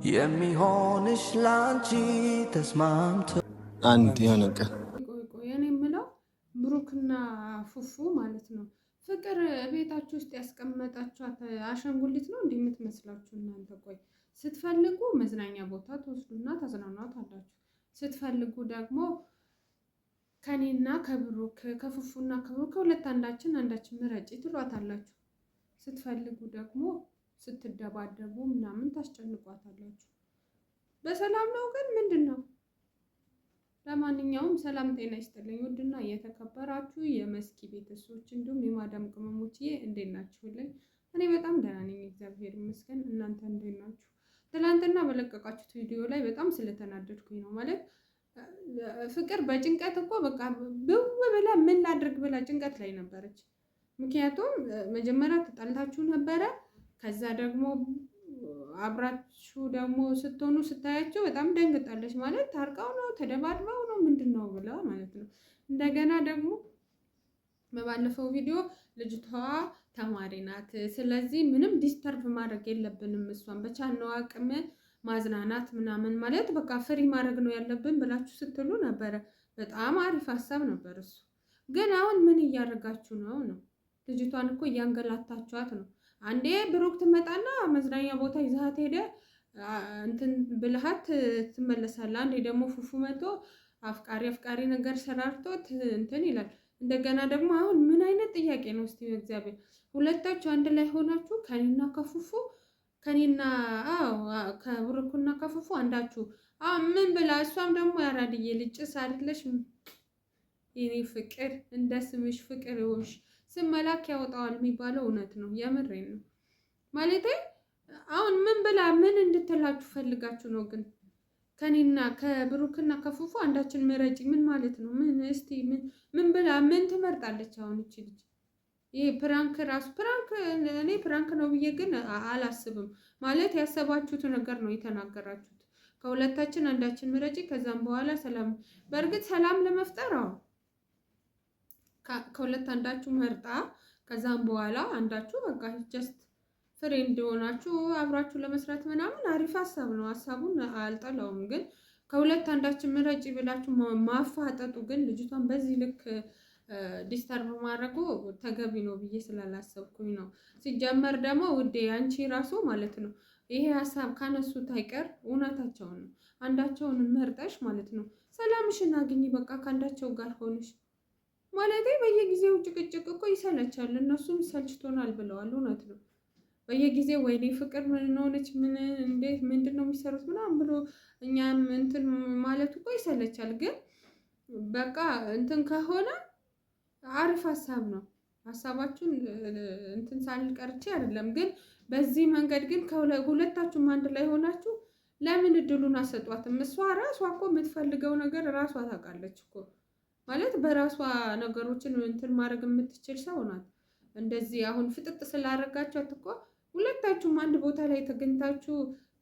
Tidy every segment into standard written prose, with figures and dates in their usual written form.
የሚሆንሽ ላንቺ ተስማምቶ አንድ የሆነ ቀን ቆይ እኔ የምለው ብሩክና ፉፉ ማለት ነው። ፍቅር ቤታችሁ ውስጥ ያስቀመጣችኋት አሻንጉሊት ነው እንዴ የምትመስላችሁ እናንተ? ቆይ ስትፈልጉ መዝናኛ ቦታ ትወስዱና ታዝናኗት አላችሁ። ስትፈልጉ ደግሞ ከኔና ከብሩክ ከፉፉና ከብሩክ ከሁለት አንዳችን ምረጪ ትሏት አላችሁ። ስትፈልጉ ደግሞ ስትደባደቡ ምናምን ታስጨንቋታላችሁ። በሰላም ነው ግን ምንድን ነው? ለማንኛውም ሰላም ጤና ይስጥልኝ ውድና የተከበራችሁ የመስኪ ቤተሰቦች እንዲሁም የማዳም ቅመሞችዬ እንዴት ናችሁልኝ? እኔ በጣም ደህና ነኝ እግዚአብሔር ይመስገን። እናንተ እንዴት ናችሁ? ትናንትና በለቀቃችሁት ቪዲዮ ላይ በጣም ስለተናደድኩኝ ነው። ማለት ፍቅር በጭንቀት እኮ በቃ ብው ብላ ምን ላድርግ ብላ ጭንቀት ላይ ነበረች። ምክንያቱም መጀመሪያ ተጣልታችሁ ነበረ። ከዛ ደግሞ አብራችሁ ደግሞ ስትሆኑ ስታያቸው በጣም ደንግጣለች። ማለት ታርቀው ነው ተደባድበው ነው ምንድን ነው ብላ ማለት ነው። እንደገና ደግሞ በባለፈው ቪዲዮ ልጅቷ ተማሪ ናት፣ ስለዚህ ምንም ዲስተርብ ማድረግ የለብንም፣ እሷን በቻልነው አቅም ማዝናናት ምናምን ማለት በቃ ፍሪ ማድረግ ነው ያለብን ብላችሁ ስትሉ ነበረ። በጣም አሪፍ ሀሳብ ነበር እሱ። ግን አሁን ምን እያደረጋችሁ ነው? ልጅቷን እኮ እያንገላታችኋት ነው። አንዴ ብሩክ ትመጣና መዝናኛ ቦታ ይዛት ሄደ እንትን ብልሃት ትመለሳለህ። አንዴ ደግሞ ፉፉ መጥቶ አፍቃሪ ነገር ሰራርቶት እንትን ይላል። እንደገና ደግሞ አሁን ምን አይነት ጥያቄ ነው? እስቲ እግዚአብሔር ሁለታችሁ አንድ ላይ ሆናችሁ ከኔና ከፉፉ ከኔና ከብሩክና ከፉፉ አንዳችሁ ምን ብላ እሷም ደግሞ ያራድዬ ልጭስ አይደለሽ የኔ ፍቅር እንደ ስምሽ ፍቅር ይሆንሽ ስም መላክ ያወጣዋል የሚባለው እውነት ነው። የምሬን ነው ማለቴ። አሁን ምን ብላ ምን እንድትላችሁ ፈልጋችሁ ነው? ግን ከኔና ከብሩክና ከፉፉ አንዳችን ምረጪ ምን ማለት ነው? ምን እስቲ ምን ብላ ምን ትመርጣለች? አሁን እቺ ልጅ ይሄ ፕራንክ ራሱ እኔ ፕራንክ ነው ብዬ ግን አላስብም። ማለት ያሰባችሁት ነገር ነው የተናገራችሁት። ከሁለታችን አንዳችን ምረጪ፣ ከዛም በኋላ ሰላም። በእርግጥ ሰላም ለመፍጠር ከሁለት አንዳችሁ መርጣ ከዛም በኋላ አንዳችሁ በቃ ጀስት ፍሬንድ ሆናችሁ አብራችሁ ለመስራት ምናምን አሪፍ ሀሳብ ነው። ሀሳቡን አልጠላውም። ግን ከሁለት አንዳችን ምረጪ ብላችሁ ማፋጠጡ ግን ልጅቷን በዚህ ልክ ዲስተርብ ማድረጉ ተገቢ ነው ብዬ ስላላሰብኩኝ ነው። ሲጀመር ደግሞ ውዴ አንቺ ራሱ ማለት ነው ይሄ ሀሳብ ካነሱት አይቀር እውነታቸውን ነው። አንዳቸውን መርጠሽ ማለት ነው ሰላምሽን አግኝ በቃ ከአንዳቸው ጋር ሆንሽ ማለት በየጊዜው ጭቅጭቅ እኮ ይሰለቻል። እነሱም ሰልችቶናል ብለዋል። እውነት ነው። በየጊዜው ወይኔ ፍቅር ምን ሆነች ምን እንዴት ምንድን ነው የሚሰሩት ምናምን ብሎ እኛም እንትን ማለት እኮ ይሰለቻል። ግን በቃ እንትን ከሆነ አሪፍ ሀሳብ ነው። ሀሳባችሁን እንትን ሳልቀርቼ አይደለም። ግን በዚህ መንገድ ግን ሁለታችሁም አንድ ላይ ሆናችሁ ለምን እድሉን አሰጧትም? እሷ ራሷ እኮ የምትፈልገው ነገር ራሷ ታውቃለች እኮ ማለት በራሷ ነገሮችን እንትን ማድረግ የምትችል ሰው ናት። እንደዚህ አሁን ፍጥጥ ስላደረጋችኋት እኮ ሁለታችሁም አንድ ቦታ ላይ ተገኝታችሁ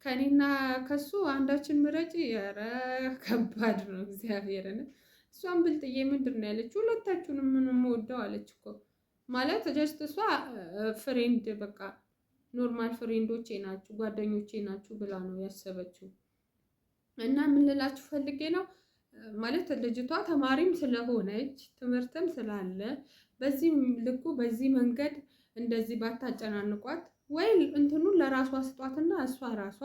ከኔና ከሱ አንዳችን ምረጪ፣ ኧረ ከባድ ነው እግዚአብሔርን። እሷን ብልጥዬ ምንድን ነው ያለችው? ሁለታችሁንም ምንም ወደው አለች እኮ ማለት ጀስት እሷ ፍሬንድ በቃ ኖርማል ፍሬንዶቼ ናችሁ ጓደኞቼ ናችሁ ብላ ነው ያሰበችው። እና ምን ልላችሁ ፈልጌ ነው ማለት ልጅቷ ተማሪም ስለሆነች ትምህርትም ስላለ በዚህ ልኩ በዚህ መንገድ እንደዚህ ባታጨናንቋት ወይ እንትኑን ለራሷ ስጧትና እሷ ራሷ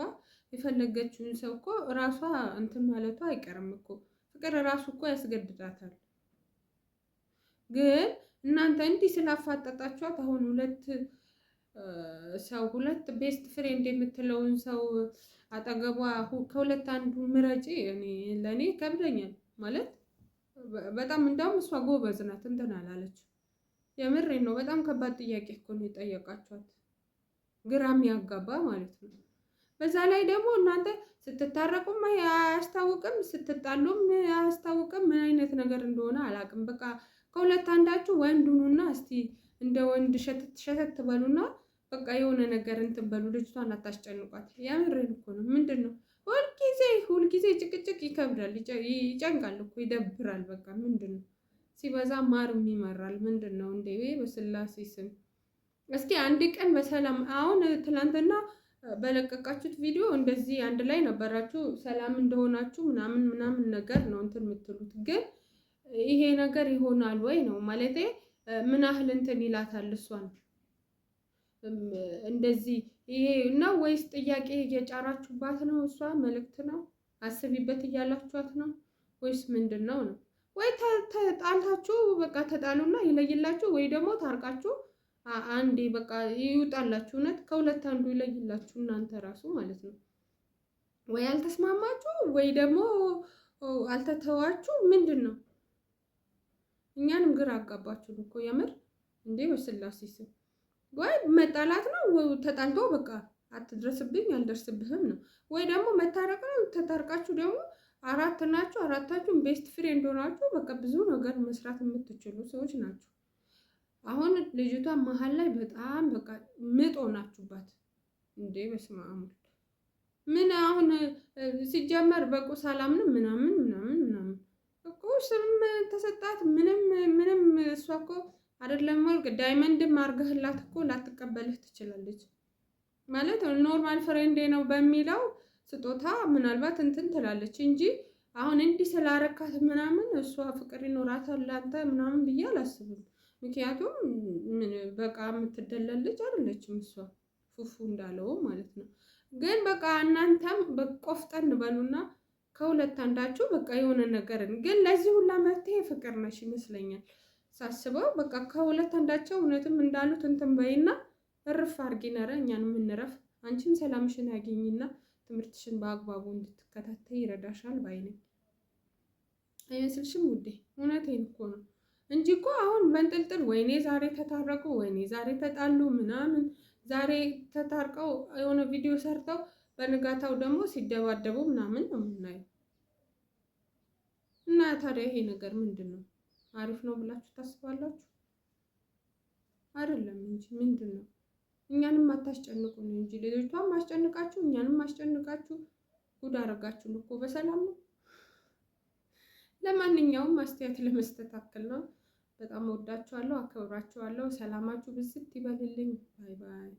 የፈለገችውን ሰው እኮ ራሷ እንትን ማለቷ አይቀርም እኮ። ፍቅር ራሱ እኮ ያስገድዳታል። ግን እናንተ እንዲህ ስላፋጠጣችኋት አሁን ሁለት ቤስት ፍሬንድ የምትለውን ሰው አጠገቧ ከሁለት አንዱ ምረጪ ለእኔ ከብደኛል ማለት በጣም እንዳውም እሷ ጎበዝ ናት እንትን አላለች። የምሬን ነው። በጣም ከባድ ጥያቄ እኮ ነው የጠየቃችኋት፣ ግራም ያጋባ ማለት ነው። በዛ ላይ ደግሞ እናንተ ስትታረቁም አያስታውቅም ስትጣሉም አያስታውቅም። ምን አይነት ነገር እንደሆነ አላውቅም። በቃ ከሁለት አንዳችሁ ወንድ ሁኑና እስቲ እንደ ወንድ ሸተት በሉና በቃ የሆነ ነገር እንትን በሉ። ልጅቷን አታስጨንቋት። የምሬን እኮ ነው። ምንድን ነው ሁልጊዜ ጭቅጭቅ ይከብዳል፣ ይጨንቃል እኮ ይደብራል። በቃ ምንድን ነው ሲበዛ ማርም ይመራል። ምንድን ነው እንዴ? በስላሴ ስም እስኪ አንድ ቀን በሰላም አሁን ትናንትና በለቀቃችሁት ቪዲዮ እንደዚህ አንድ ላይ ነበራችሁ ሰላም እንደሆናችሁ ምናምን ነገር ነው እንትን የምትሉት። ግን ይሄ ነገር ይሆናል ወይ ነው ማለቴ ምን ያህል እንትን ይላታል እሷን እንደዚህ ይሄ ነው ወይስ ጥያቄ እየጫራችሁባት ነው? እሷ መልእክት ነው አስቢበት እያላችኋት ነው ወይስ ምንድነው ነው? ወይ ተጣልታችሁ በቃ ተጣሉና ይለይላችሁ፣ ወይ ደግሞ ታርቃችሁ አንዴ በቃ ይውጣላችሁ። እውነት ከሁለት አንዱ ይለይላችሁ እናንተ ራሱ ማለት ነው። ወይ አልተስማማችሁ ወይ ደግሞ አልተተዋችሁ። ምንድነው? እኛንም ግራ አጋባችሁ እኮ የምር እንዴ! በስላሴ ስም ወይ መጣላት ነው ተጣልቶ በቃ አትድረስብኝ አልደርስብህም ነው፣ ወይ ደግሞ መታረቅ ነው። ተታርቃችሁ ደግሞ አራት ናችሁ፣ አራታችሁም ቤስት ፍሬንድ ሆናችሁ በቃ ብዙ ነገር መስራት የምትችሉ ሰዎች ናችሁ። አሁን ልጅቷ መሀል ላይ በጣም በቃ ምጥ ሆናችሁባት እንዴ! በስመ አብ ምን አሁን ሲጀመር በቁ ሰላምንም ምናምን እኮ ስም ተሰጣት ምንም እሷ እኮ አይደለም ወርቅ ዳይመንድም አርገህላት እኮ ላትቀበልህ ትችላለች ማለት ኖርማል ፍሬንዴ ነው በሚለው ስጦታ ምናልባት እንትን ትላለች እንጂ አሁን እንዲህ ስላረካት ምናምን እሷ ፍቅር ይኖራታል ላንተ ምናምን ብዬ አላስብም። ምክንያቱም በቃ የምትደለል ልጅ አይደለችም እሷ ፉፉ እንዳለው ማለት ነው። ግን በቃ እናንተም በቆፍጠን በሉና ከሁለት አንዳችሁ በቃ የሆነ ነገርን ግን ለዚህ ሁላ መፍትሄ ፍቅር ነሽ ይመስለኛል ሳስበው። በቃ ከሁለት አንዳቸው እውነትም እንዳሉት እንትን በይና እርፍ አርጊ ነረ እኛን የምንረፍ አንቺም ሰላምሽን ያገኝና ትምህርትሽን በአግባቡ እንድትከታተይ ይረዳሻል ባይ ነኝ። አይመስልሽም ውዴ? እውነቴን እኮ ነው እንጂ እኮ አሁን በንጥልጥል ወይኔ ዛሬ ተታረቁ፣ ወይኔ ዛሬ ተጣሉ ምናምን፣ ዛሬ ተታርቀው የሆነ ቪዲዮ ሰርተው በንጋታው ደግሞ ሲደባደቡ ምናምን ነው የምናየው። እና ታዲያ ይሄ ነገር ምንድን ነው? አሪፍ ነው ብላችሁ ታስባላችሁ? አይደለም እንጂ ምንድን ነው? እኛንም አታስጨንቁን እንጂ ልጅቷን ማስጨንቃችሁ እኛንም ማስጨንቃችሁ ጉድ አረጋችሁን እኮ በሰላም ነው። ለማንኛውም አስተያየት ለመስጠት አክል ነው። በጣም ወዳችኋለሁ፣ አከብራችኋለሁ። ሰላማችሁ ብዝት ይበልልኝ። ባይ ባይ።